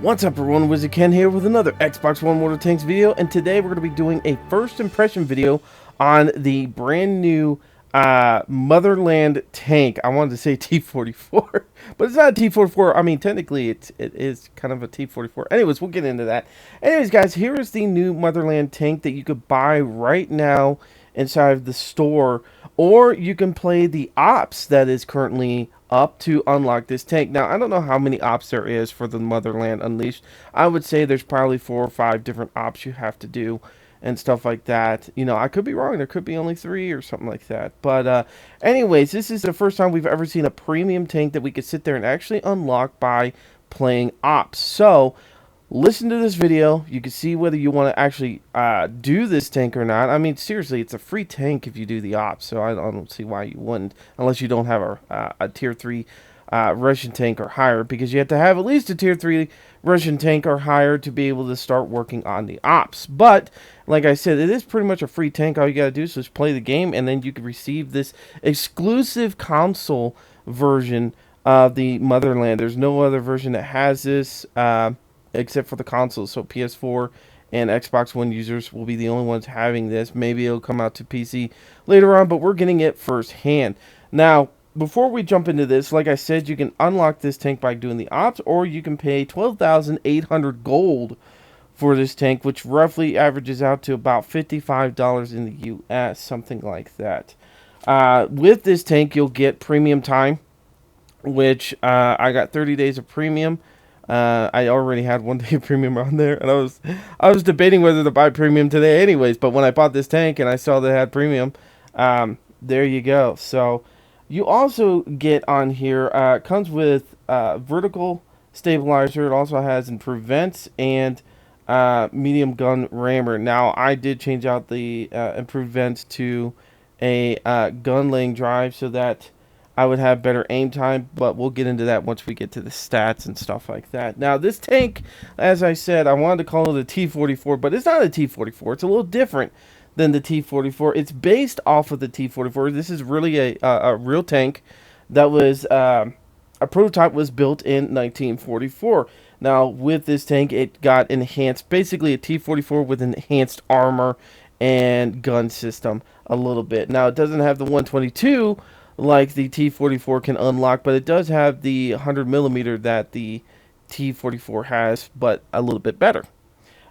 What's up everyone, WizardKen here with another Xbox One World of Tanks video, and today we're going to be doing a first impression video on the brand new Motherland tank. I wanted to say T-44, but it's not a T-44. I mean, technically it is kind of a T-44. Anyways, we'll get into that. Anyways, guys, here is the new Motherland tank that you could buy right now inside of the store, or you can play the ops that is currently up to unlock this tank. Now, I don't know how many ops there is for the Motherland Unleashed. I would say there's probably 4 or 5 different ops you have to do and stuff like that. You know, I could be wrong. There could be only 3 or something like that. But anyways, this is the first time we've ever seen a premium tank that we could sit there and actually unlock by playing ops. So listen to this video. You can see whether you want to actually do this tank or not. I mean, seriously, it's a free tank if you do the ops, so I don't see why you wouldn't, unless you don't have a tier 3 Russian tank or higher, because you have to have at least a tier 3 Russian tank or higher to be able to start working on the ops. But like I said, it is pretty much a free tank. All you gotta do is just play the game, and then you can receive this exclusive console version of the Motherland. There's no other version that has this except for the consoles. So PS4 and Xbox One users will be the only ones having this. Maybe it'll come out to PC later on, but we're getting it firsthand. Now, before we jump into this, like I said, you can unlock this tank by doing the ops, or you can pay 12,800 gold for this tank, which roughly averages out to about $55 in the US, something like that. With this tank, you'll get premium time, which I got 30 days of premium. I already had 1 day of premium on there, and I was debating whether to buy premium today anyways, but when I bought this tank and I saw that it had premium, there you go. So you also get on here, comes with vertical stabilizer. It also has improved vents and medium gun rammer. Now, I did change out the improved vents to a gun laying drive so that I would have better aim time, but we'll get into that once we get to the stats and stuff like that. Now, this tank, as I said, I wanted to call it a T-44, but it's not a T-44. It's a little different than the T-44. It's based off of the T-44. This is really a real tank that was, a prototype was built in 1944. Now, with this tank, it got enhanced, basically a T-44 with enhanced armor and gun system a little bit. Now, it doesn't have the 122 like the T-44 can unlock, but it does have the 100mm that the T-44 has, but a little bit better.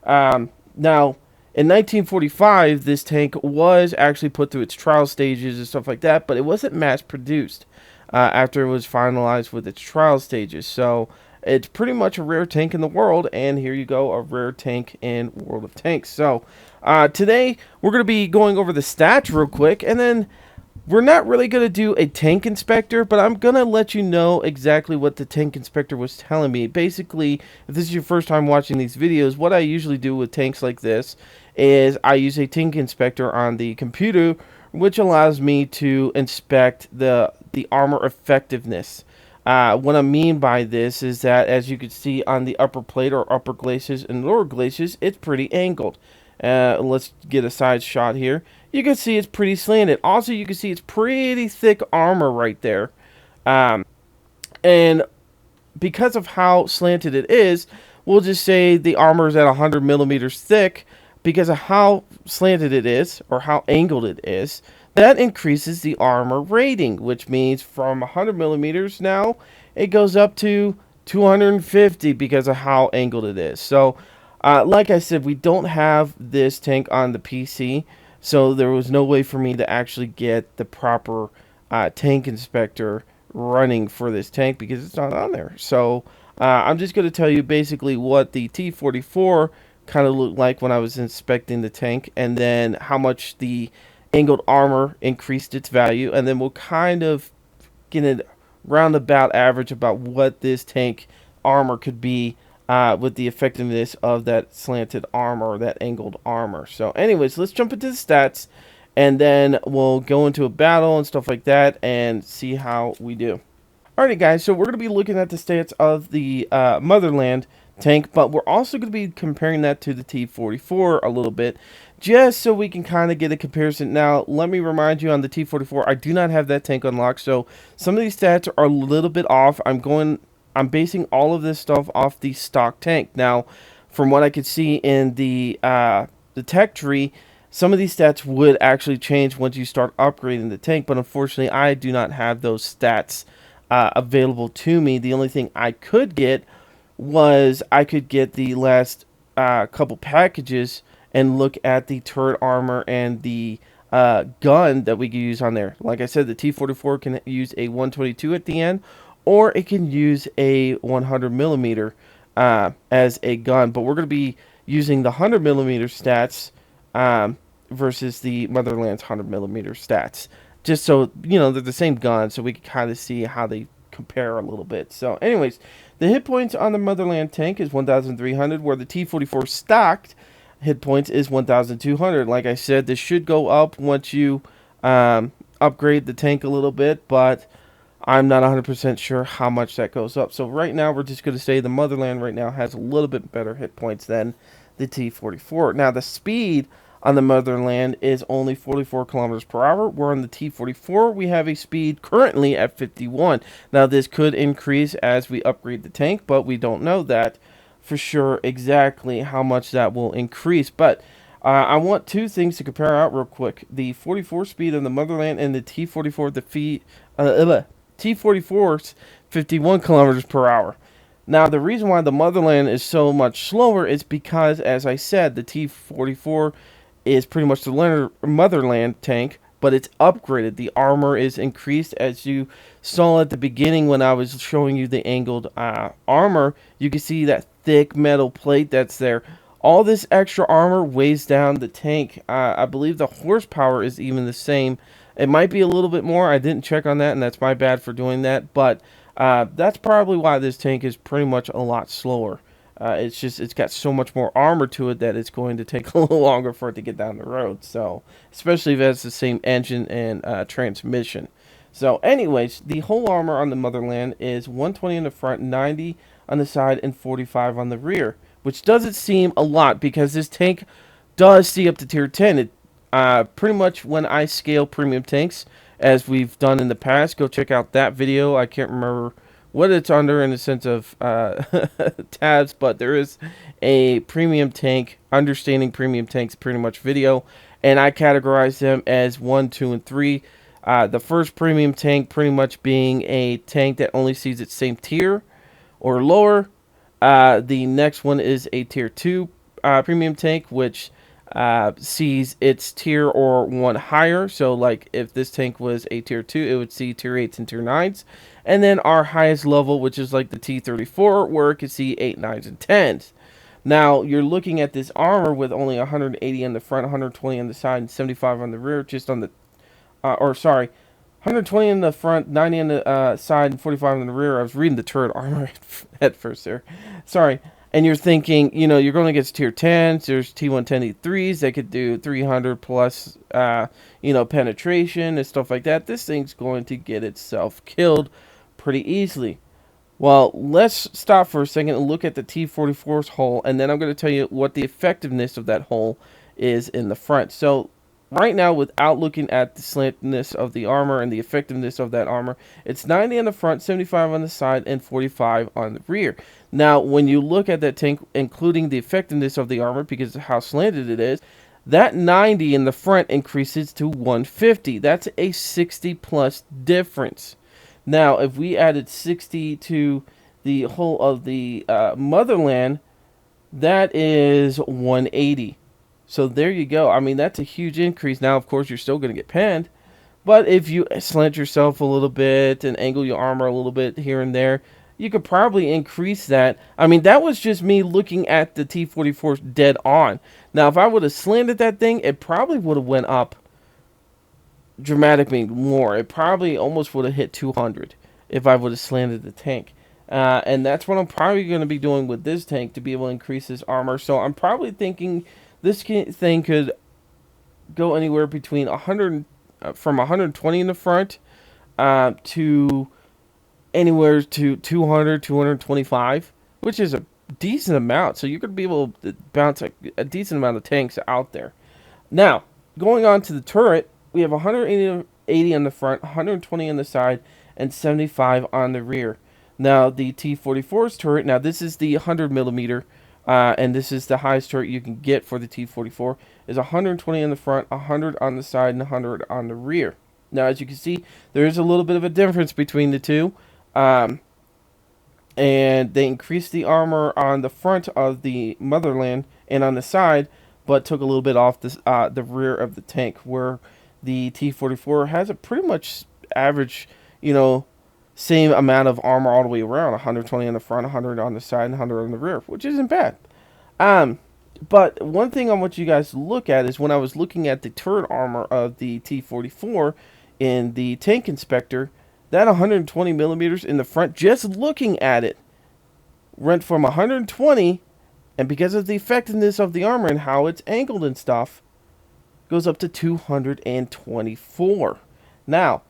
Now, in 1945, this tank was actually put through its trial stages and stuff like that, but it wasn't mass-produced after it was finalized with its trial stages. So it's pretty much a rare tank in the world, and here you go, a rare tank in World of Tanks. So today, we're going to be going over the stats real quick, and then we're not really going to do a tank inspector, but I'm going to let you know exactly what the tank inspector was telling me. Basically, if this is your first time watching these videos, what I usually do with tanks like this is I use a tank inspector on the computer, which allows me to inspect the armor effectiveness. What I mean by this is that, as you can see on the upper plate or upper glacis and lower glacis, it's pretty angled. Let's get a side shot here. You can see it's pretty slanted. Also, you can see it's pretty thick armor right there. And because of how slanted it is, we'll just say the armor is at 100mm thick. Because of how slanted it is, or how angled it is, that increases the armor rating, which means from 100mm now, it goes up to 250 because of how angled it is. So, like I said, we don't have this tank on the PC, so there was no way for me to actually get the proper tank inspector running for this tank because it's not on there. So I'm just going to tell you basically what the T-44 kind of looked like when I was inspecting the tank, and then how much the angled armor increased its value, and then we'll kind of get a roundabout average about what this tank armor could be with the effectiveness of that slanted armor, that angled armor. So anyways, let's jump into the stats, and then we'll go into a battle and stuff like that and see how we do. Alrighty guys, so we're going to be looking at the stats of the Motherland tank, but we're also going to be comparing that to the T-44 a little bit, just so we can kind of get a comparison. Now, let me remind you, on the T-44, I do not have that tank unlocked, so some of these stats are a little bit off. I'm going I'm basing all of this stuff off the stock tank. Now, from what I could see in the tech tree, some of these stats would actually change once you start upgrading the tank, but unfortunately, I do not have those stats available to me. The only thing I could get was I could get the last couple packages and look at the turret armor and the gun that we could use on there. Like I said, the T-44 can use a 122 at the end, or it can use a 100 millimeter as a gun. But we're going to be using the 100 millimeter stats versus the Motherland's 100 millimeter stats, just so you know they're the same gun, so we can kind of see how they compare a little bit. So, anyways, the hit points on the Motherland tank is 1,300, where the T-44 stocked hit points is 1,200. Like I said, this should go up once you upgrade the tank a little bit, but I'm not 100% sure how much that goes up. So right now, we're just going to say the Motherland right now has a little bit better hit points than the T-44. Now, the speed on the Motherland is only 44 kilometers per hour, where on the T-44, we have a speed currently at 51. Now, this could increase as we upgrade the tank, but we don't know that for sure exactly how much that will increase. But I want two things to compare out real quick. The 44 speed on the Motherland and the T-44, T-44's 51 kilometers per hour. Now, the reason why the Motherland is so much slower is because, as I said, the T-44 is pretty much the Motherland tank, but it's upgraded. The armor is increased, as you saw at the beginning when I was showing you the angled armor. You can see that thick metal plate that's there. All this extra armor weighs down the tank. I believe the horsepower is even the same. It might be a little bit more. I didn't check on that, and that's my bad for doing that. But that's probably why this tank is pretty much a lot slower. It's got so much more armor to it that it's going to take a little longer for it to get down the road. So, especially if it has the same engine and transmission. So, anyways, the whole armor on the Motherland is 120 in the front, 90 on the side, and 45 on the rear, which doesn't seem a lot because this tank does see up to tier 10. It pretty much when I scale premium tanks, as we've done in the past, go check out that video. I can't remember what it's under in the sense of tabs, but there is a premium tank, understanding premium tanks pretty much video, and I categorize them as 1, 2, and 3. The first premium tank pretty much being a tank that only sees its same tier or lower. The next one is a tier 2 premium tank, which sees its tier or one higher. So like if this tank was a tier 2, it would see tier 8s and tier 9s. And then our highest level, which is like the T-34, where it could see 8, 9s, and 10s. Now, you're looking at this armor with only 180 on the front, 120 on the side, and 75 on the rear, just on the, 120 in the front, 90 on the side, and 45 on the rear. I was reading the turret armor at first there. Sorry. And you're thinking, you know, you're going against tier 10s. There's T110E3s that could do 300 plus, penetration and stuff like that. This thing's going to get itself killed pretty easily. Well, let's stop for a second and look at the T-44's hull, and then I'm going to tell you what the effectiveness of that hull is in the front. So, right now, without looking at the slantness of the armor and the effectiveness of that armor, it's 90 on the front, 75 on the side, and 45 on the rear. Now, when you look at that tank, including the effectiveness of the armor, because of how slanted it is, that 90 in the front increases to 150. That's a 60 plus difference. Now, if we added 60 to the hull of the Motherland, that is 180. So there you go. I mean, that's a huge increase. Now, of course, you're still going to get panned. But if you slant yourself a little bit and angle your armor a little bit here and there, you could probably increase that. I mean, that was just me looking at the T-44 dead on. Now, if I would have slanted that thing, it probably would have went up dramatically more. It probably almost would have hit 200 if I would have slanted the tank. And that's what I'm probably going to be doing with this tank to be able to increase this armor. So I'm probably thinking this thing could go anywhere between from 120 in the front to anywhere to 200, 225, which is a decent amount. So you're going to be able to bounce a decent amount of tanks out there. Now, going on to the turret, we have 180 on the front, 120 on the side, and 75 on the rear. Now the T-44's turret, now this is the 100 millimeter, and this is the highest turret you can get for the T-44, is 120 on the front, 100 on the side, and 100 on the rear. Now, as you can see, there is a little bit of a difference between the two, and they increased the armor on the front of the Motherland and on the side, but took a little bit off the rear of the tank, where the T-44 has a pretty much average, same amount of armor all the way around, 120 on the front, 100 on the side, and 100 on the rear, which isn't bad. But one thing I want you guys to look at is when I was looking at the turret armor of the T-44 in the tank inspector, that 120 millimeters in the front, just looking at it, went from 120, and because of the effectiveness of the armor and how it's angled and stuff, goes up to 224. Now,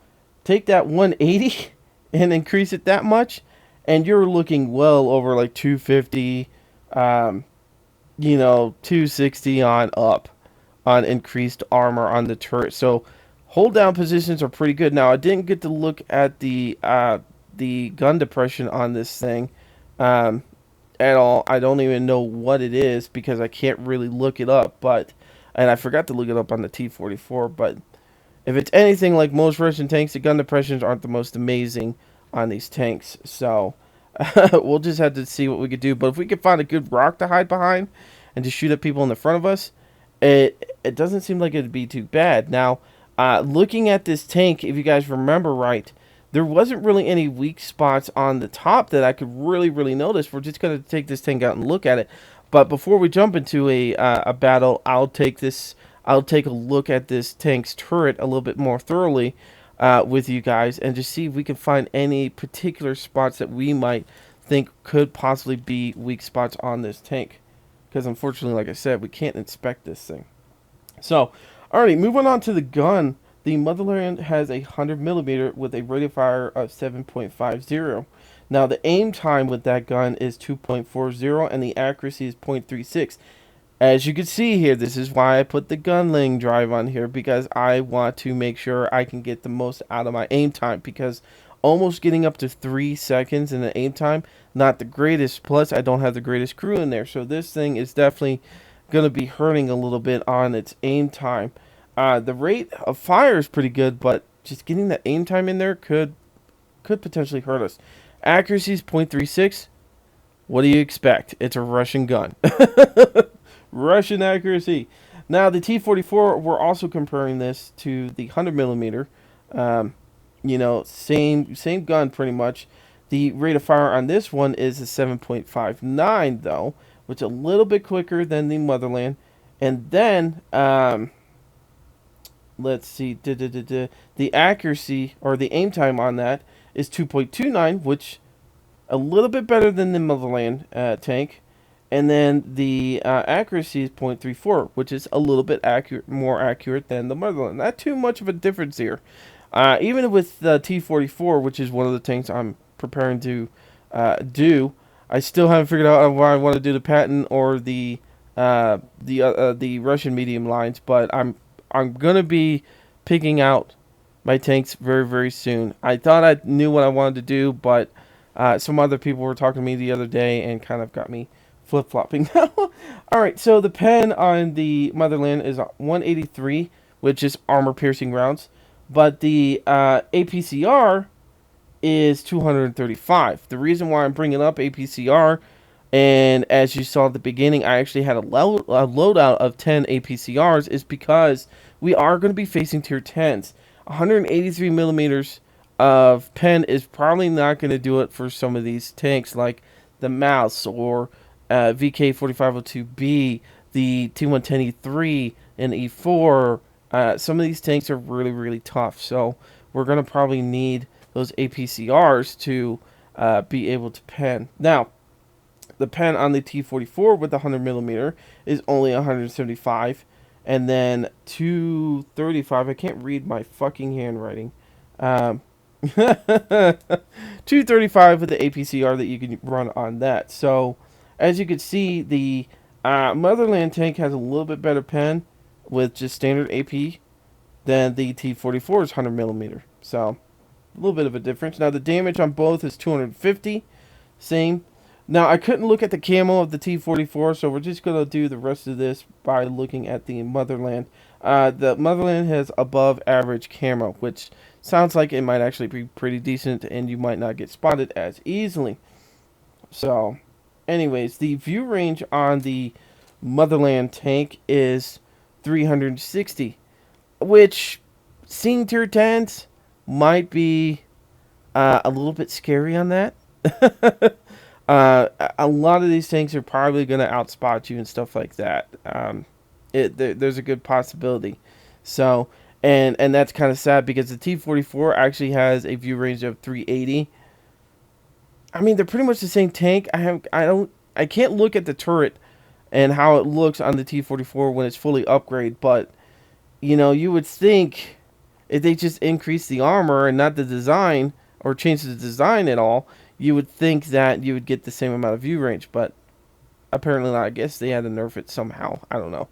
take that 180 and increase it that much, and you're looking well over like 250, 260 on up on increased armor on the turret. So hold down positions are pretty good. Now, I didn't get to look at the gun depression on this thing at all. I don't even know what it is because I can't really look it up, and I forgot to look it up on the T-44, but if it's anything like most Russian tanks, the gun depressions aren't the most amazing on these tanks. So we'll just have to see what we could do. But if we could find a good rock to hide behind and to shoot at people in the front of us, it doesn't seem like it'd be too bad. Now, looking at this tank, if you guys remember right, there wasn't really any weak spots on the top that I could really notice. We're just going to take this tank out and look at it. But before we jump into a battle, I'll take a look at this tank's turret a little bit more thoroughly with you guys, and just see if we can find any particular spots that we might think could possibly be weak spots on this tank. Because unfortunately, like I said, we can't inspect this thing. So, alrighty, moving on to the gun. The Motherland has a 100 millimeter with a rate of fire of 7.50. Now, the aim time with that gun is 2.40, and the accuracy is 0.36. As you can see here, this is why I put the gunling drive on here, because I want to make sure I can get the most out of my aim time, because almost getting up to 3 seconds in the aim time, not the greatest, plus I don't have the greatest crew in there, so this thing is definitely going to be hurting a little bit on its aim time. The rate of fire is pretty good, but just getting that aim time in there could potentially hurt us. Accuracy is 0.36. What do you expect? It's a Russian gun. Russian accuracy. Now, the T-44, we're also comparing this to the 100 millimeter. Same gun pretty much. The rate of fire on this one is a 7.59, though, which is a little bit quicker than the Motherland. And then, let's see, the accuracy, or the aim time on that, is 2.29, which a little bit better than the Motherland tank. And then the accuracy is 0.34, which is a little bit more accurate than the Motherland. Not too much of a difference here. Even with the T-44, which is one of the tanks I'm preparing to do, I still haven't figured out why I want to do the Patton or the Russian medium lines. But I'm gonna be picking out my tanks very soon. I thought I knew what I wanted to do, but some other people were talking to me the other day and kind of got me flip-flopping now. Alright, so the pen on the Motherland is 183, which is armor-piercing rounds. But the APCR is 235. The reason why I'm bringing up APCR, and as you saw at the beginning, I actually had a loadout of 10 APCRs, is because we are going to be facing tier 10s. 183 millimeters of pen is probably not going to do it for some of these tanks, like the Mouse or VK4502B, the T110E3, and E4. Some of these tanks are really tough, so we're going to probably need those APCRs to be able to pen. Now, the pen on the T-44 with the 100 millimeter is only 175, and then 235. I can't read my fucking handwriting. 235 with the APCR that you can run on that. So, as you can see, the Motherland tank has a little bit better pen with just standard AP than the T-44's 100 millimeter. So, A little bit of a difference. Now the damage on both is 250. Same. Now I couldn't look at the camo of the T-44, so we're just going to do the rest of this by looking at the Motherland. The Motherland has above average camo, which sounds like it might actually be pretty decent and you might not get spotted as easily. So, anyways, the view range on the Motherland tank is 360, which, seeing tier 10s, might be a little bit scary on that. A lot of these tanks are probably going to outspot you and stuff like that. There's a good possibility. So, and that's kind of sad because the T-44 actually has a view range of 380. I mean, they're pretty much the same tank. I can't look at the turret and how it looks on the T-44 when it's fully upgraded, but you know, you would think if they just increase the armor and not the design or change the design at all, you would think that you would get the same amount of view range, but apparently not. I guess they had to nerf it somehow. I don't know.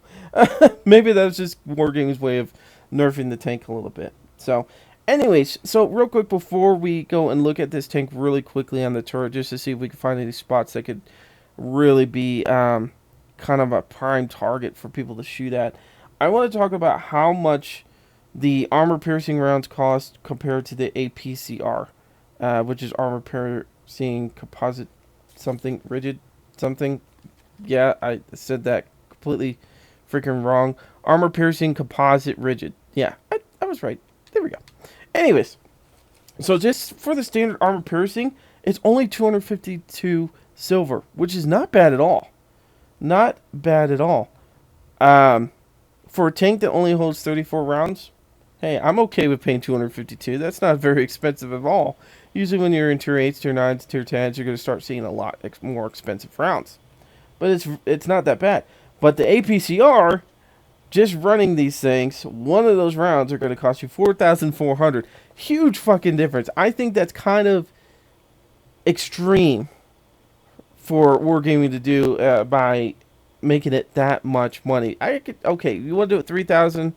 Maybe that was just Wargaming's way of nerfing the tank a little bit. So, anyways, so real quick before we go and look at this tank really quickly on the turret, just to see if we can find any spots that could really be kind of a prime target for people to shoot at. I want to talk about how much the armor-piercing rounds cost compared to the APCR, which is armor-piercing composite something, rigid something. Yeah, I said that completely freaking wrong. Armor-piercing composite rigid. Yeah, I was right. There we go. Anyways, so just for the standard armor-piercing, it's only 252 silver, which is not bad at all. Not bad at all. For a tank that only holds 34 rounds, hey, I'm okay with paying 252. That's not very expensive at all. Usually when you're in tier 8s, tier 9s, tier 10s, you're going to start seeing a lot more expensive rounds. But it's not that bad. But the APCR, just running these things, one of those rounds are going to cost you 4,400. Huge fucking difference. I think that's kind of extreme for Wargaming to do by making it that much money. Okay, you want to do it 3,000?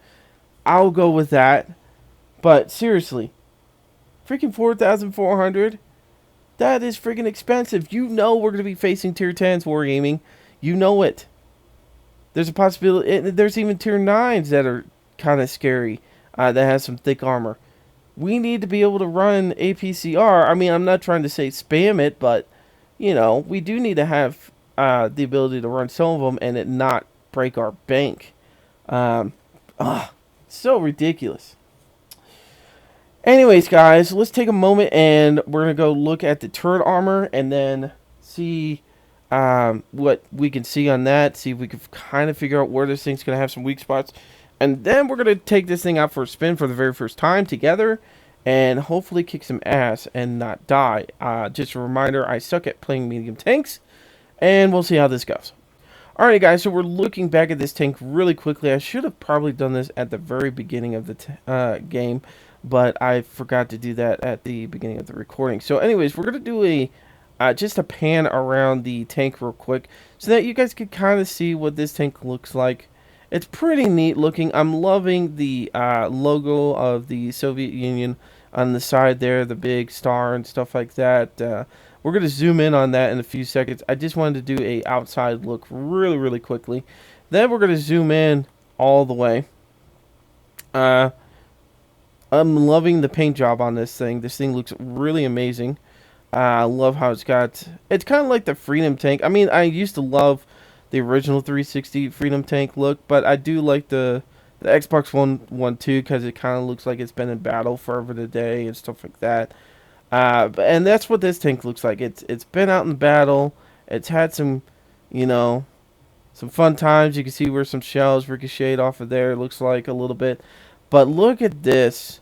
I'll go with that. But seriously, freaking 4,400? That is freaking expensive. You know we're going to be facing tier 10s Wargaming. You know it. There's a possibility. There's even tier 9s that are kind of scary. That has some thick armor. We need to be able to run APCR. I mean, I'm not trying to say spam it, but you know, we do need to have the ability to run some of them and it not break our bank. So ridiculous. Anyways, guys, let's take a moment and we're going to go look at the turret armor and then see what we can see on that. See if we can kind of figure out where this thing's going to have some weak spots. And then we're going to take this thing out for a spin for the very first time together and hopefully kick some ass and not die. Just a reminder, I suck at playing medium tanks, and we'll see how this goes. Alright guys, so we're looking back at this tank really quickly. I should have probably done this at the very beginning of the game, but I forgot to do that at the beginning of the recording. So anyways, we're going to do just a pan around the tank real quick so that you guys can kind of see what this tank looks like. It's pretty neat looking. I'm loving the logo of the Soviet Union on the side there, the big star and stuff like that. We're going to zoom in on that in a few seconds. I just wanted to do a outside look really quickly. Then we're going to zoom in all the way. I'm loving the paint job on this thing. This thing looks really amazing. I love how it's kind of like the Freedom tank. I mean, I used to love the original 360 Freedom tank look, but I do like the Xbox One too, because it kind of looks like it's been in battle forever today and stuff like that. And that's what this tank looks like. It's been out in battle. It's had some, you know, some fun times. You can see where some shells ricocheted off of there. It looks like a little bit. But look at this.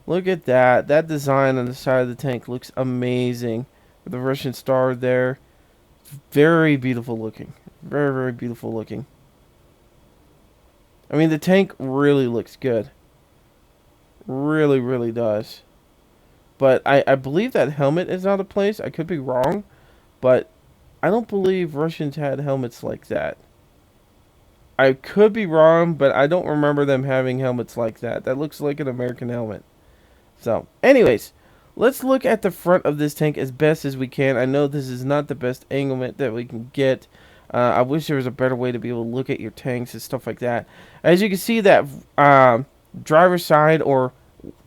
Look at that. That design on the side of the tank looks amazing. With the Russian star there. Very beautiful looking. Very beautiful looking. I mean, the tank really looks good. Really does. But I believe that helmet is out of place. I could be wrong. But I don't believe Russians had helmets like that. I could be wrong, but I don't remember them having helmets like that. That looks like an American helmet. So, anyways, let's look at the front of this tank as best as we can. I know this is not the best anglement that we can get. I wish there was a better way to be able to look at your tanks and stuff like that. As you can see, that driver's side, or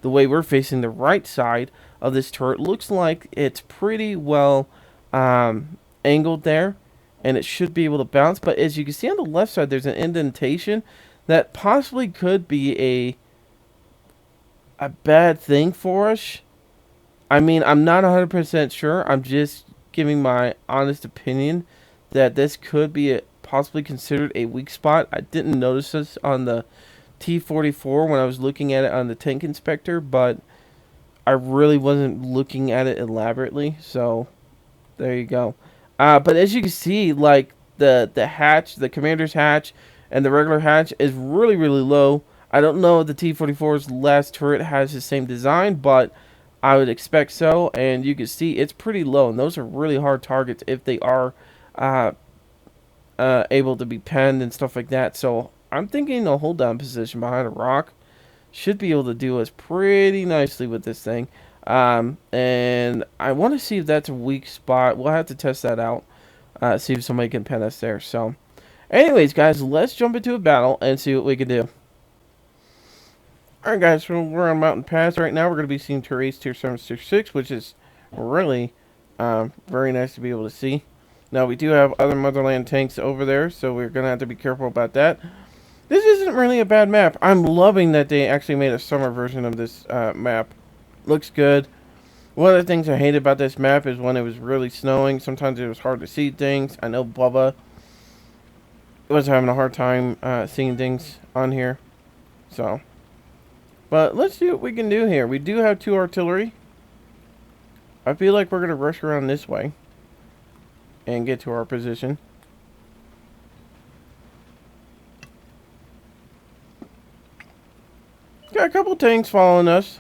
the way we're facing the right side of this turret, looks like it's pretty well angled there, and it should be able to bounce. But as you can see on the left side, there's an indentation that possibly could be a bad thing for us. I mean, I'm not 100% sure. I'm just giving my honest opinion that this could be possibly considered a weak spot. I didn't notice this on the T-44 when I was looking at it on the tank inspector, but I really wasn't looking at it elaborately. So there you go. But as you can see, like the hatch, the commander's hatch, and the regular hatch is really, really low. I don't know if the T-44's last turret has the same design, but I would expect so. And you can see it's pretty low, and those are really hard targets if they are able to be penned and stuff like that. So I'm thinking a hold down position behind a rock should be able to do us pretty nicely with this thing. And I want to see if that's a weak spot. We'll have to test that out. See if somebody can pen us there. So anyways, guys, let's jump into a battle and see what we can do. Alright, guys, so we're on Mountain Pass right now. We're going to be seeing Tier 8, Tier 7, Tier 6, which is really very nice to be able to see. Now, we do have other Motherland tanks over there, so we're going to have to be careful about that. This isn't really a bad map. I'm loving that they actually made a summer version of this map. Looks good. One of the things I hated about this map is when it was really snowing. Sometimes it was hard to see things. I know Bubba was having a hard time seeing things on here. So, but let's see what we can do here. We do have 2 artillery. I feel like we're going to rush around this way and get to our position. Got a couple tanks following us.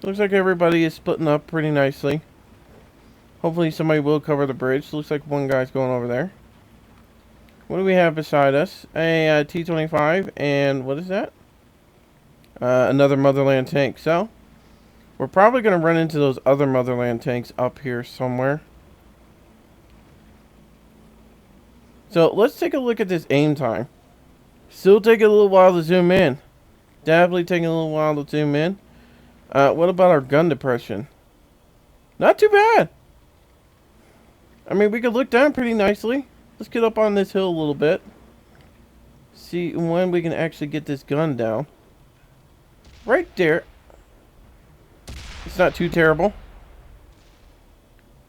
Looks like everybody is splitting up pretty nicely. Hopefully somebody will cover the bridge. Looks like one guy's going over there. What do we have beside us? A T-25, and what is that? Another Motherland tank. So, we're probably going to run into those other Motherland tanks up here somewhere. So, let's take a look at this aim time. Still taking a little while to zoom in. Definitely taking a little while to zoom in. What about our gun depression? Not too bad. I mean, we could look down pretty nicely. Let's get up on this hill a little bit. See when we can actually get this gun down. Right there. It's not too terrible.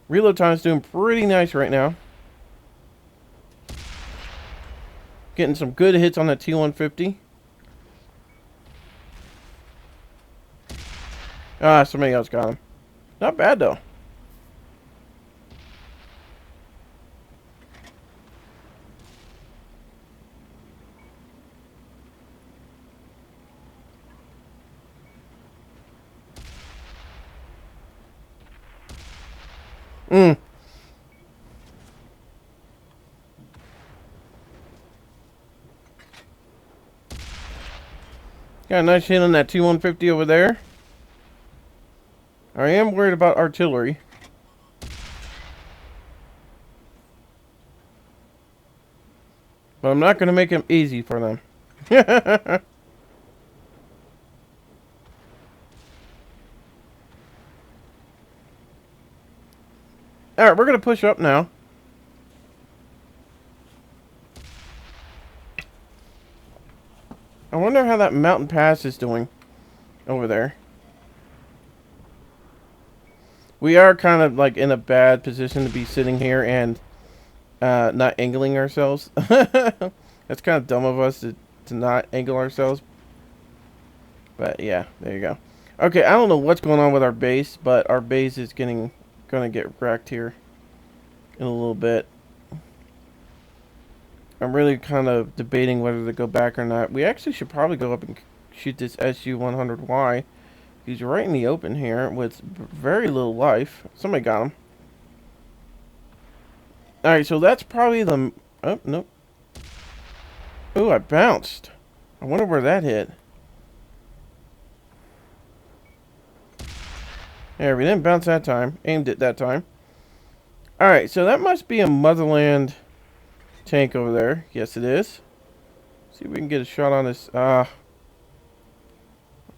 Reload time is doing pretty nice right now. Getting some good hits on that T-150. Ah, somebody else got him. Not bad, though. Got a nice hit on that T-150 over there. I am worried about artillery. But I'm not going to make them easy for them. Alright, we're going to push up now. I wonder how that mountain pass is doing over there. We are kind of like in a bad position to be sitting here and not angling ourselves. That's kind of dumb of us to not angle ourselves. But yeah, there you go. Okay, I don't know what's going on with our base, but our base is gonna get wrecked here in a little bit. I'm really kind of debating whether to go back or not. We actually should probably go up and shoot this SU-100Y. He's right in the open here with very little life. Somebody got him. Alright, so that's probably the... Oh, nope. Ooh, I bounced. I wonder where that hit. There, we didn't bounce that time. Aimed it that time. Alright, so that must be a Motherland tank over there. Yes, it is. See if we can get a shot on this.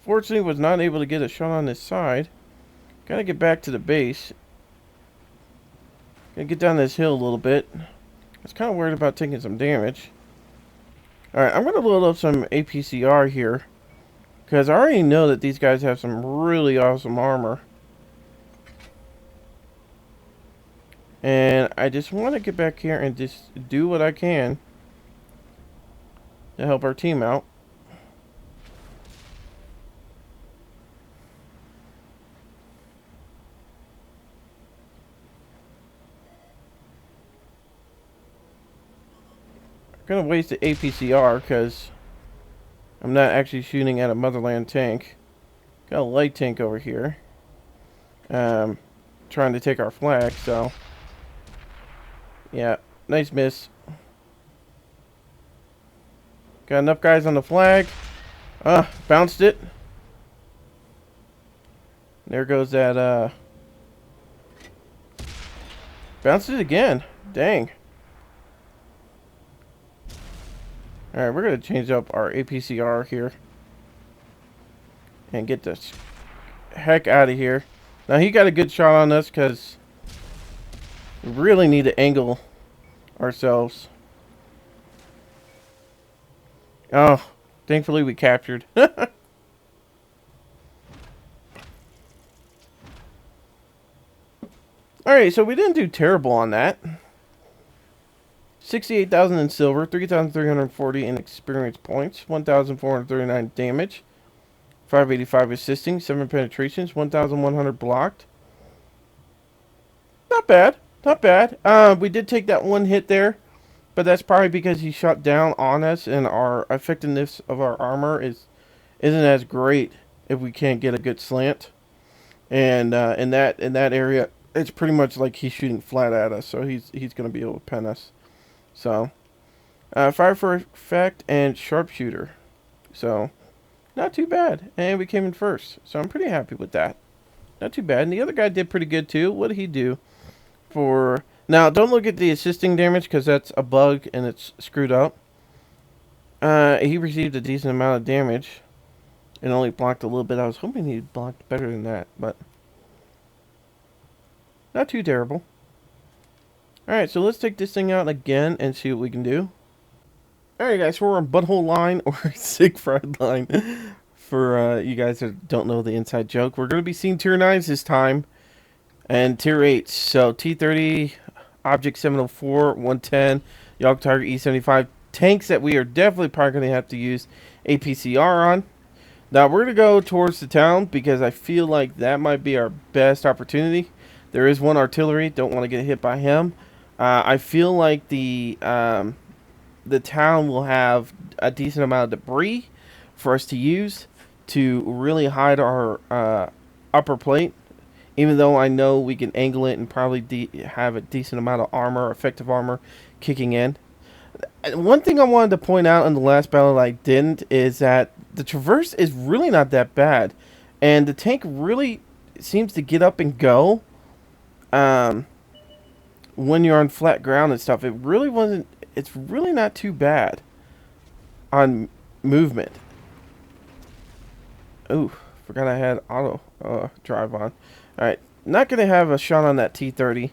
Unfortunately, was not able to get a shot on this side. Gotta get back to the base. Gotta get down this hill a little bit. I was kind of worried about taking some damage. Alright, I'm gonna load up some APCR here. Because I already know that these guys have some really awesome armor. And I just want to get back here and just do what I can to help our team out. I'm going to waste the APCR because I'm not actually shooting at a Motherland tank. Got a light tank over here. Trying to take our flag, so... Yeah, nice miss. Got enough guys on the flag. Bounced it. There goes that, bounced it again. Dang. Alright, we're going to change up our APCR here. And get this heck out of here. Now, he got a good shot on us because we really need to angle ourselves. Oh, thankfully we captured. Alright, so we didn't do terrible on that. 68,000 in silver, 3,340 in experience points, 1,439 damage, 585 assisting, 7 penetrations, 1,100 blocked. Not bad. Not bad. We did take that one hit there, but that's probably because he shot down on us, and our effectiveness of our armor isn't as great if we can't get a good slant. And in that area, it's pretty much like he's shooting flat at us, so he's going to be able to pen us. So, fire for effect and sharpshooter. So, not too bad. And we came in first, so I'm pretty happy with that. Not too bad. And the other guy did pretty good too. What did he do? For now, don't look at the assisting damage because that's a bug and it's screwed up. He received a decent amount of damage and only blocked a little bit. I was hoping he blocked better than that, but not too terrible. Alright, so let's take this thing out again and see what we can do. Alright guys, so we're on Butthole Line, or Siegfried Line, for you guys that don't know the inside joke. We're going to be seeing tier 9s this time, and tier 8s. So T-30, Object 704, 110, Yog Tiger E-75. Tanks that we are definitely probably going to have to use APCR on. Now we're going to go towards the town because I feel like that might be our best opportunity. There is one artillery, don't want to get hit by him. I feel like the town will have a decent amount of debris for us to use to really hide our upper plate. Even though I know we can angle it and probably have a decent amount of armor, effective armor, kicking in. One thing I wanted to point out in the last battle that I didn't is that the traverse is really not that bad. And the tank really seems to get up and go. When you're on flat ground and stuff, it's really not too bad on movement. Ooh, forgot I had auto drive on. Alright, not going to have a shot on that T-30.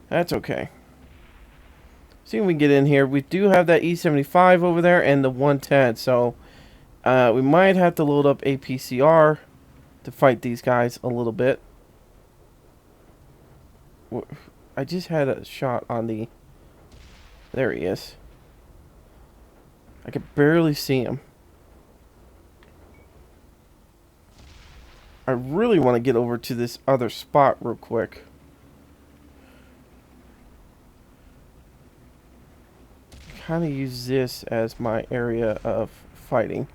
That's okay. See if we can get in here. We do have that E-75 over there and the 110, so we might have to load up APCR to fight these guys a little bit. I just had a shot on the... There he is. I could barely see him. I really want to get over to this other spot real quick. Kind of use this as my area of fighting.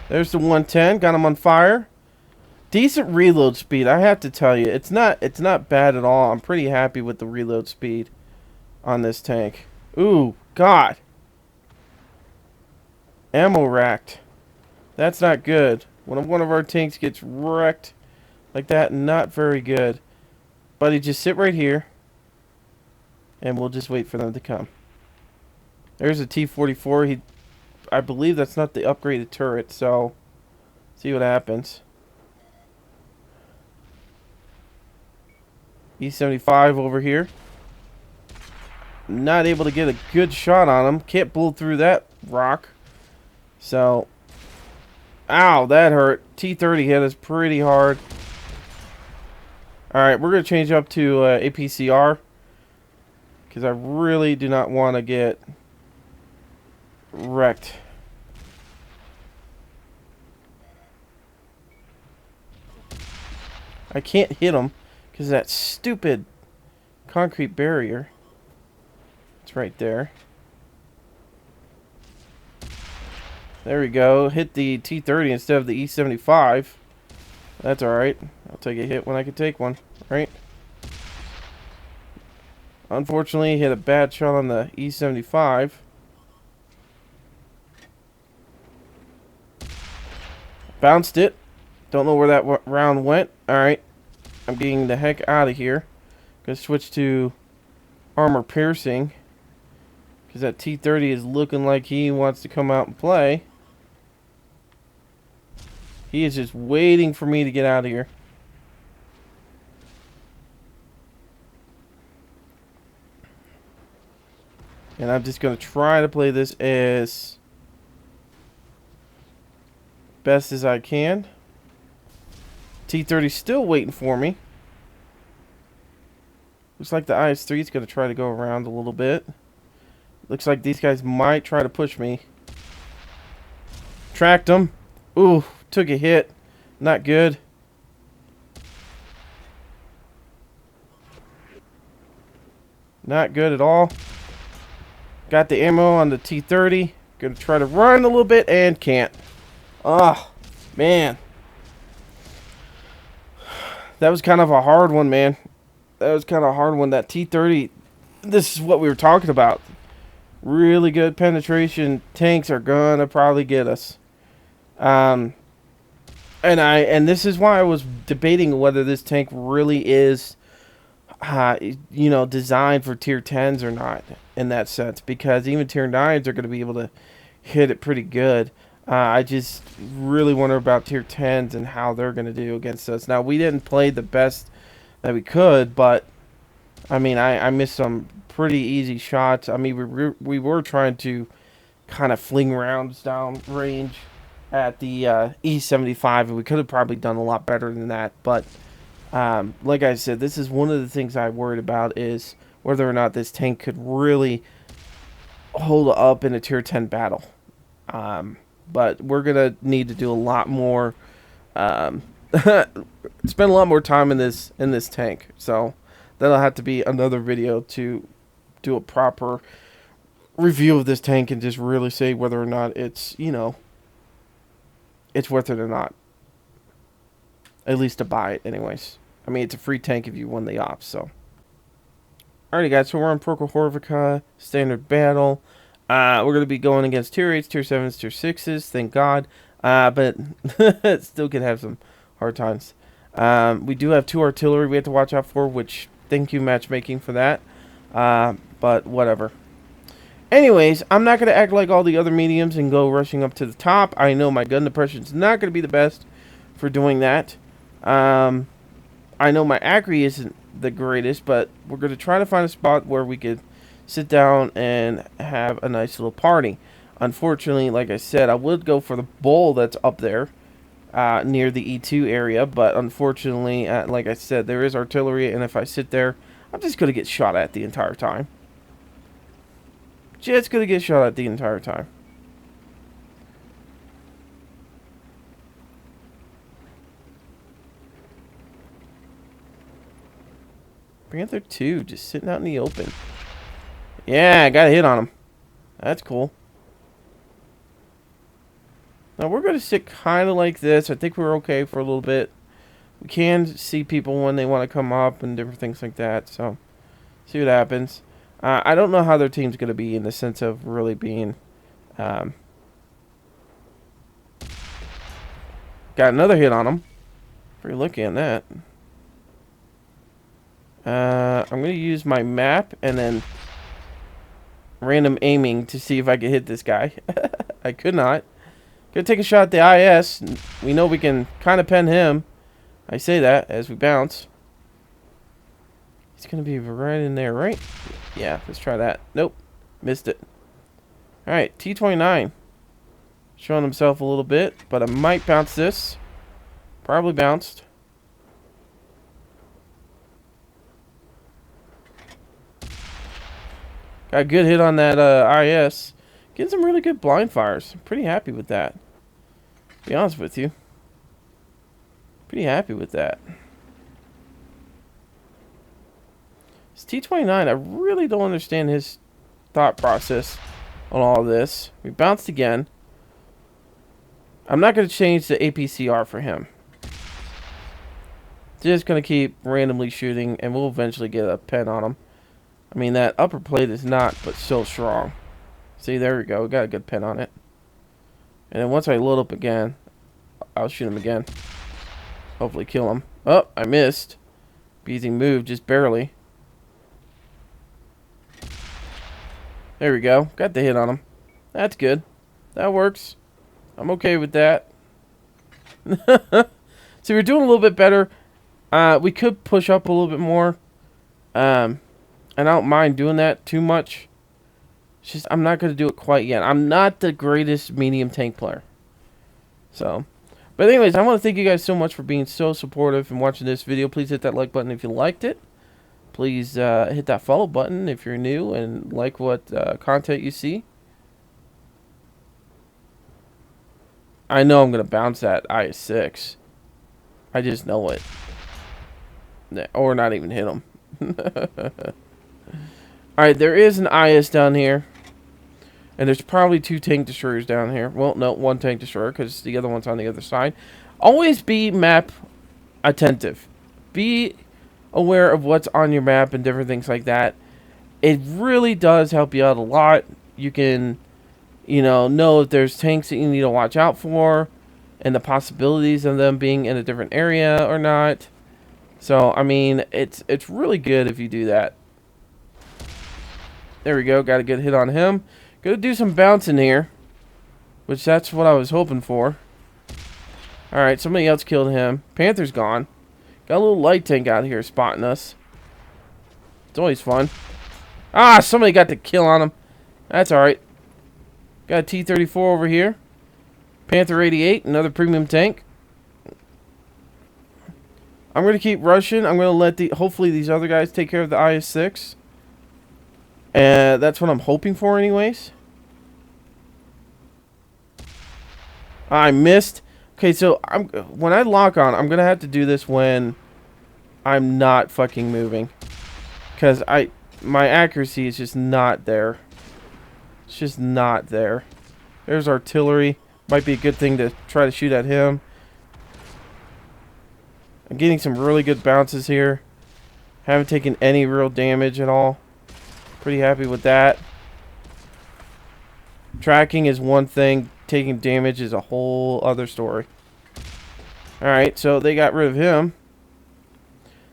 There's the 110, got him on fire. Decent reload speed, I have to tell you. It's not bad at all. I'm pretty happy with the reload speed on this tank. Ooh, God. Ammo racked. That's not good. When one of our tanks gets wrecked like that, not very good. Buddy, just sit right here, and we'll just wait for them to come. There's a T-44. I believe that's not the upgraded turret, so see what happens. E-75 over here. Not able to get a good shot on him. Can't blow through that rock. So, ow, that hurt. T-30 hit us pretty hard. Alright, we're going to change up to APCR. Because I really do not want to get wrecked. I can't hit him because of that stupid concrete barrier. It's right there. There we go. Hit the T-30 instead of the E-75. That's alright. I'll take a hit when I can take one, right? Unfortunately, hit a bad shot on the E-75. Bounced it. Don't know where that round went. Alright. I'm getting the heck out of here. Gonna switch to armor piercing. Because that T-30 is looking like he wants to come out and play. He is just waiting for me to get out of here. And I'm just going to try to play this as best as I can. T-30 still waiting for me. Looks like the IS-3 is going to try to go around a little bit. Looks like these guys might try to push me. Tracked them. Ooh, took a hit. Not good. Not good at all. Got the ammo on the T-30. Gonna try to run a little bit and can't. Oh, man. That was kind of a hard one, man. That was kind of a hard one. That T-30, this is what we were talking about. Really good penetration tanks are gonna probably get us. And this is why I was debating whether this tank really is, you know, designed for tier 10s or not in that sense, because even tier 9s are going to be able to hit it pretty good. I just really wonder about tier 10s and how they're going to do against us. Now, we didn't play the best that we could, but I mean, I missed some pretty easy shots. I mean, we were trying to kind of fling rounds down range at the E-75, and we could have probably done a lot better than that. But like I said, this is one of the things I worried about, is whether or not this tank could really hold up in a tier 10 battle. But we're gonna need to do a lot more, spend a lot more time in this tank. So that'll have to be another video to do a proper review of this tank and just really say whether or not it's, you know, it's worth it or not. At least to buy it anyways. I mean, it's a free tank if you win the ops, so. Alrighty guys, so we're on Prokhorovka, standard battle. We're going to be going against tier 8s, tier 7s, tier 6s, thank God. But still could have some hard times. We do have 2 artillery we have to watch out for, which, thank you matchmaking for that. But whatever. Anyways, I'm not going to act like all the other mediums and go rushing up to the top. I know my gun depression is not going to be the best for doing that. I know my accuracy isn't the greatest, but we're going to try to find a spot where we could sit down and have a nice little party. Unfortunately, like I said, I would go for the bowl that's up there near the E2 area, but unfortunately, like I said, there is artillery, and if I sit there, I'm just going to get shot at the entire time. Just going to get shot at the entire time. Panther 2 just sitting out in the open. Yeah, I got a hit on him. That's cool. Now we're going to sit kind of like this. I think we're okay for a little bit. We can see people when they want to come up and different things like that. So, see what happens. I don't know how their team's going to be in the sense of really being Got another hit on him. Pretty lucky on that. I'm going to use my map and then random aiming to see if I can hit this guy. I could not. Gonna take a shot at the IS. We know we can kind of pen him. I say that as we bounce. He's gonna be right in there, right? Yeah, let's try that. Nope. Missed it. Alright, T-29. Showing himself a little bit, but I might bounce this. Probably bounced. Got a good hit on that IS. Getting some really good blind fires. I'm pretty happy with that. To be honest with you. Pretty happy with that. This T-29, I really don't understand his thought process on all this. We bounced again. I'm not going to change the APCR for him. Just going to keep randomly shooting, and we'll eventually get a pen on him. I mean, that upper plate is not, but so strong. See, there we go. We got a good pen on it. And then once I load up again, I'll shoot him again. Hopefully kill him. Oh, I missed. Beasy moved just barely. There we go. Got the hit on him. That's good. That works. I'm okay with that. See, we're doing a little bit better. We could push up a little bit more. And I don't mind doing that too much. It's just I'm not going to do it quite yet. I'm not the greatest medium tank player. So, but anyways, I want to thank you guys so much for being so supportive and watching this video. Please hit that like button if you liked it. Please hit that follow button if you're new and like what content you see. I know I'm going to bounce that IS-6. I just know it. Or not even hit him. Alright, there is an IS down here. And there's probably 2 tank destroyers down here. Well, no, 1 tank destroyer because the other one's on the other side. Always be map attentive. Be aware of what's on your map and different things like that. It really does help you out a lot. You can, know if there's tanks that you need to watch out for and the possibilities of them being in a different area or not. So, I mean, it's really good if you do that. There we go. Got a good hit on him. Gonna do some bouncing here, which that's what I was hoping for. Alright, somebody else killed him. Panther's gone. Got a little light tank out here spotting us. It's always fun. Ah, somebody got the kill on him. That's alright. Got a T-34 over here. Panther 88, another premium tank. I'm going to keep rushing. I'm going to let hopefully these other guys take care of the IS-6. And that's what I'm hoping for anyways. I missed. Okay, so when I lock on, I'm going to have to do this when I'm not fucking moving. Because my accuracy is just not there. It's just not there. There's artillery. Might be a good thing to try to shoot at him. I'm getting some really good bounces here. Haven't taken any real damage at all. Pretty happy with that. Tracking is one thing. Taking damage is a whole other story. Alright, so they got rid of him.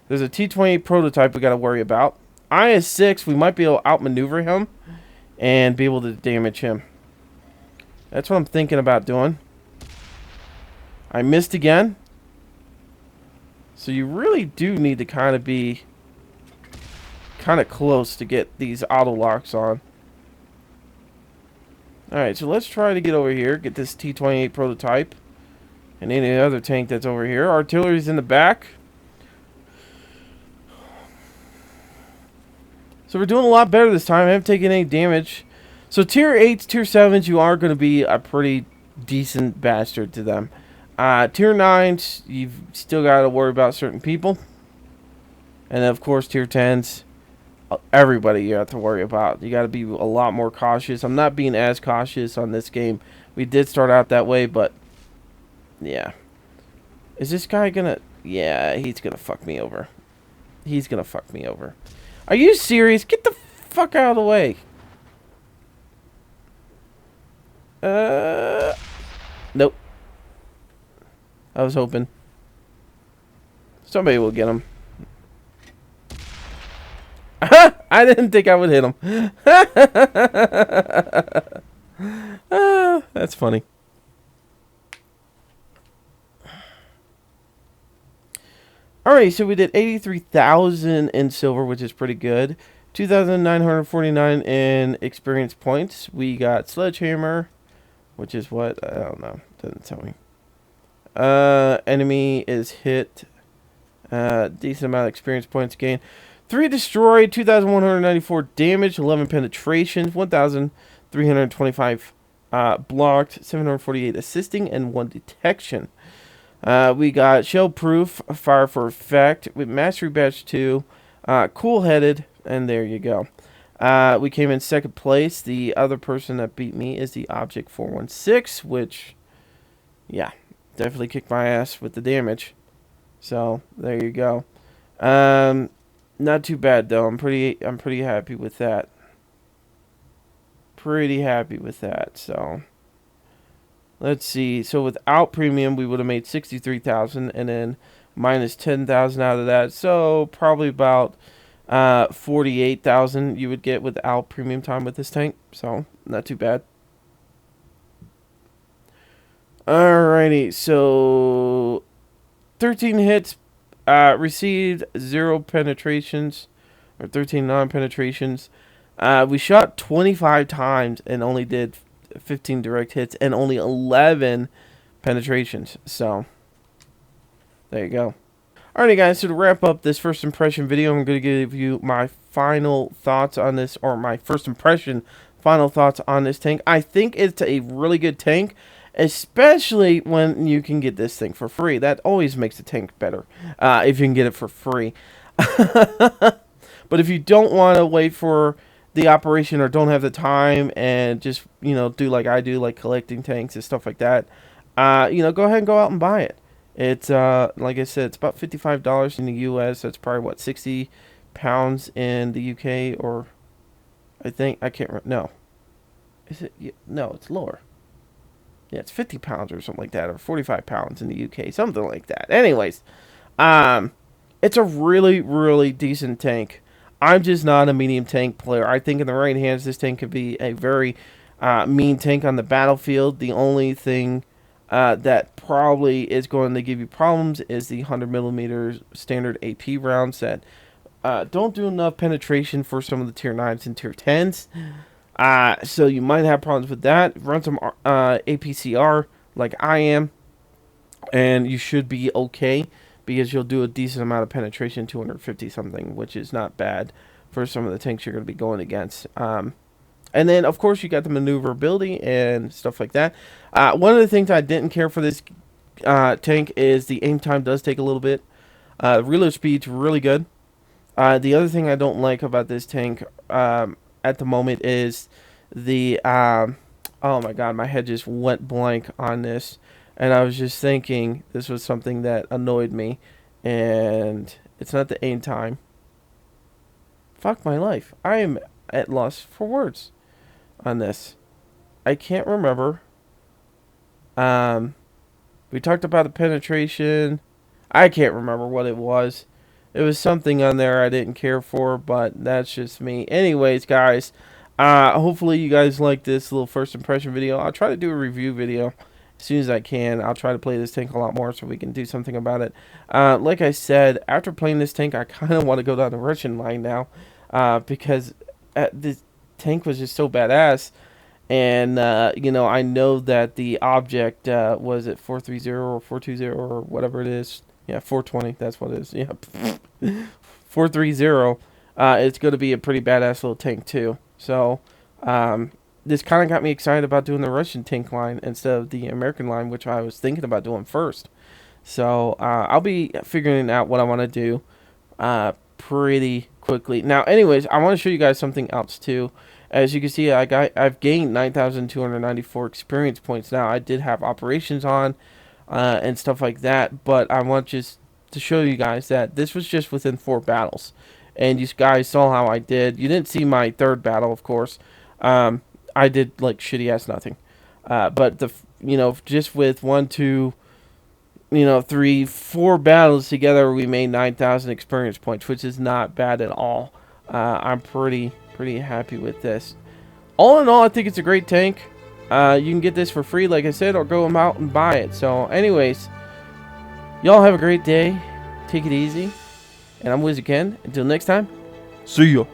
There's a T-28 prototype we got to worry about. IS-6, we might be able to outmaneuver him and be able to damage him. That's what I'm thinking about doing. I missed again. So you really do need to kind of be kind of close to get these auto locks on. Alright, so let's try to get over here, get this T-28 prototype and any other tank that's over here. Artillery's in the back. So we're doing a lot better this time. I haven't taken any damage. So tier 8s, tier 7s, you are going to be a pretty decent bastard to them. Tier 9s, you've still got to worry about certain people. And then, of course, tier 10s, everybody you have to worry about. You got to be a lot more cautious. I'm not being as cautious on this game. We did start out that way, but yeah. Is this guy gonna... Yeah, he's gonna fuck me over. He's gonna fuck me over. Are you serious? Get the fuck out of the way. Nope. I was hoping somebody will get him. I didn't think I would hit him. That's funny. Alright, so we did 83,000 in silver, which is pretty good. 2,949 in experience points. We got Sledgehammer, which is what? I don't know. Doesn't tell me. Enemy is hit. Decent amount of experience points gained. 3 destroyed, 2,194 damage, 11 penetrations, 1,325 blocked, 748 assisting, and 1 detection. We got Shell Proof, Fire for Effect, with Mastery Badge 2, Cool Headed, and there you go. We came in second place. The other person that beat me is the Object 416, which, yeah, definitely kicked my ass with the damage. So there you go. Not too bad though. I'm pretty happy with that. Pretty happy with that. So let's see. So without premium, we would have made 63,000, and then minus 10,000 out of that. So probably about 48,000 you would get without premium time with this tank. So not too bad. Alrighty. So 13 hits. Received 0 penetrations, or 13 non-penetrations. We shot 25 times and only did 15 direct hits and only 11 penetrations. So, there you go. Alrighty guys, so to wrap up this first impression video, I'm going to give you my final thoughts on this, or my first impression final thoughts on this tank. I think it's a really good tank. Especially when you can get this thing for free. That always makes the tank better, if you can get it for free. But if you don't want to wait for the operation or don't have the time and just, you know, do like I do, like collecting tanks and stuff like that, you know, go ahead and go out and buy it. It's, like I said, it's about $55 in the US. That's probably, what, 60 pounds in the UK, or I think, I can't remember. No. Is it? No, it's lower. Yeah, it's 50 pounds or something like that, or 45 pounds in the UK, something like that. Anyways, it's a really, really decent tank. I'm just not a medium tank player. I think in the right hands, this tank could be a very mean tank on the battlefield. The only thing that probably is going to give you problems is the 100mm standard AP rounds that don't do enough penetration for some of the tier 9s and tier 10s. So you might have problems with that. Run some APCR like I am, and you should be okay, because you'll do a decent amount of penetration, 250 something, which is not bad for some of the tanks you're going to be going against. And then, of course, you got the maneuverability and stuff like that. One of the things I didn't care for this tank is the aim time does take a little bit. Reload speed's really good. The other thing I don't like about this tank at the moment is the oh my god, my head just went blank on this, and I was just thinking this was something that annoyed me, and it's not the aim time. Fuck my life, I am at loss for words on this. I can't remember. We talked about the penetration. I can't remember what it was. It was something on there I didn't care for, but that's just me. Anyways, guys, hopefully you guys like this little first impression video. I'll try to do a review video as soon as I can. I'll try to play this tank a lot more so we can do something about it. Like I said, after playing this tank, I kind of want to go down the Russian line now, because this tank was just so badass. And, you know, I know that the object, was it 430 or 420 or whatever it is? Yeah, 420, that's what it is. Yeah, 430. It's going to be a pretty badass little tank, too. So, this kind of got me excited about doing the Russian tank line instead of the American line, which I was thinking about doing first. So, I'll be figuring out what I want to do pretty quickly. Now, anyways, I want to show you guys something else, too. As you can see, I've gained 9,294 experience points now. I did have operations on and stuff like that, but I want just to show you guys that this was just within 4 battles. And you guys saw how I did. You didn't see my 3rd battle, of course. I did like shitty ass nothing. But you know, just with 1, 2, you know, 4 battles together, we made 9,000 experience points, which is not bad at all. I'm pretty happy with this. All in all, I think it's a great tank. You can get this for free, like I said, or go out and buy it. So, anyways, y'all have a great day. Take it easy. And I'm WizardKen. Until next time, see ya.